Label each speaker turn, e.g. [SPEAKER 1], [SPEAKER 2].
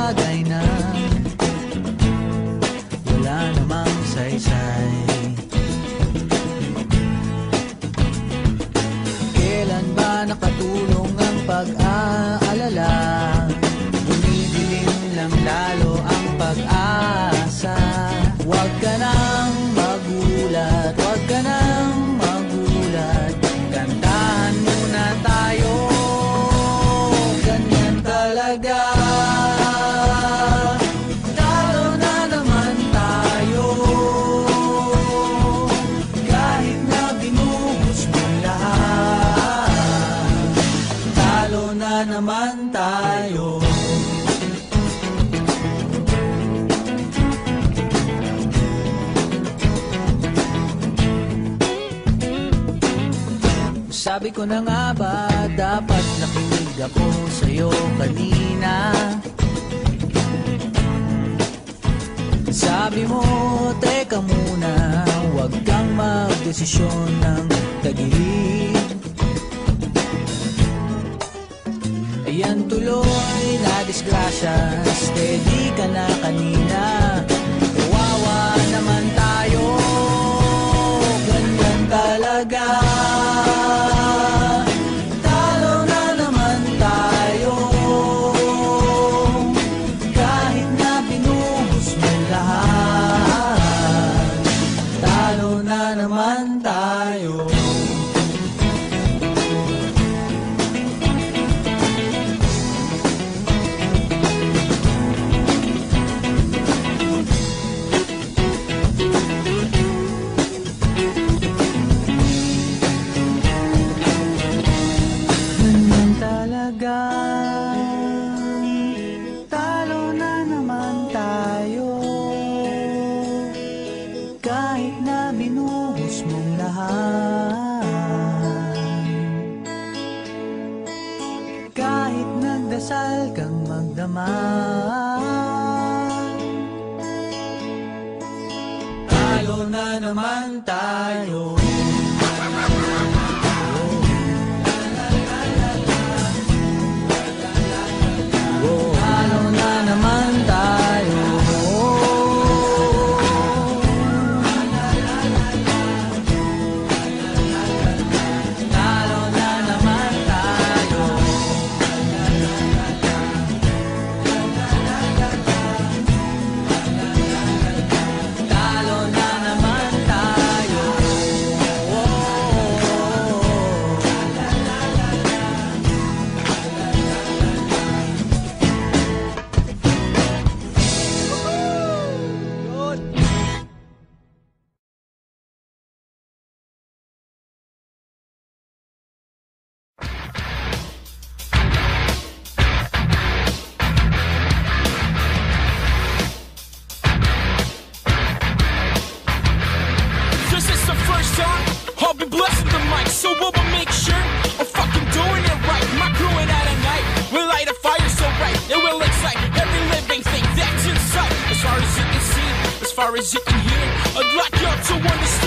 [SPEAKER 1] bagay na wala namang saysay. Kailan ba nakatulong ang pag-aalala? Bumibilim lang lalo ang pag-asa. Huwag ka nang magulat, huwag ka nang magulat. Kantahan muna tayo, ganyan talaga. Talo na naman tayo, kahit na binuhos mo lahat. Talo na naman tayo. Sabi ko na nga ba, dapat nakinig ako sa'yo kanina. Sabi mo, teka muna, huwag kang magdesisyon ng tagilid. Ayan tuloy na disgrasya, steady ka na kanina. Kawawa naman tayo, ganyan talaga. Naman tayo. Ganyan talaga. Talo na naman tayo. Kahit na binuhos mong lahat, kahit nagdasal kang magdamag, talo na naman tayo. Talo na naman tayo.
[SPEAKER 2] I'll be blessing the mic, so I'ma make sure I'm fucking doing it right. My crew and at a night, we'll light a fire so bright it will excite every living thing that's inside. As far as you can see, as far as you can hear, I'd like you to understand.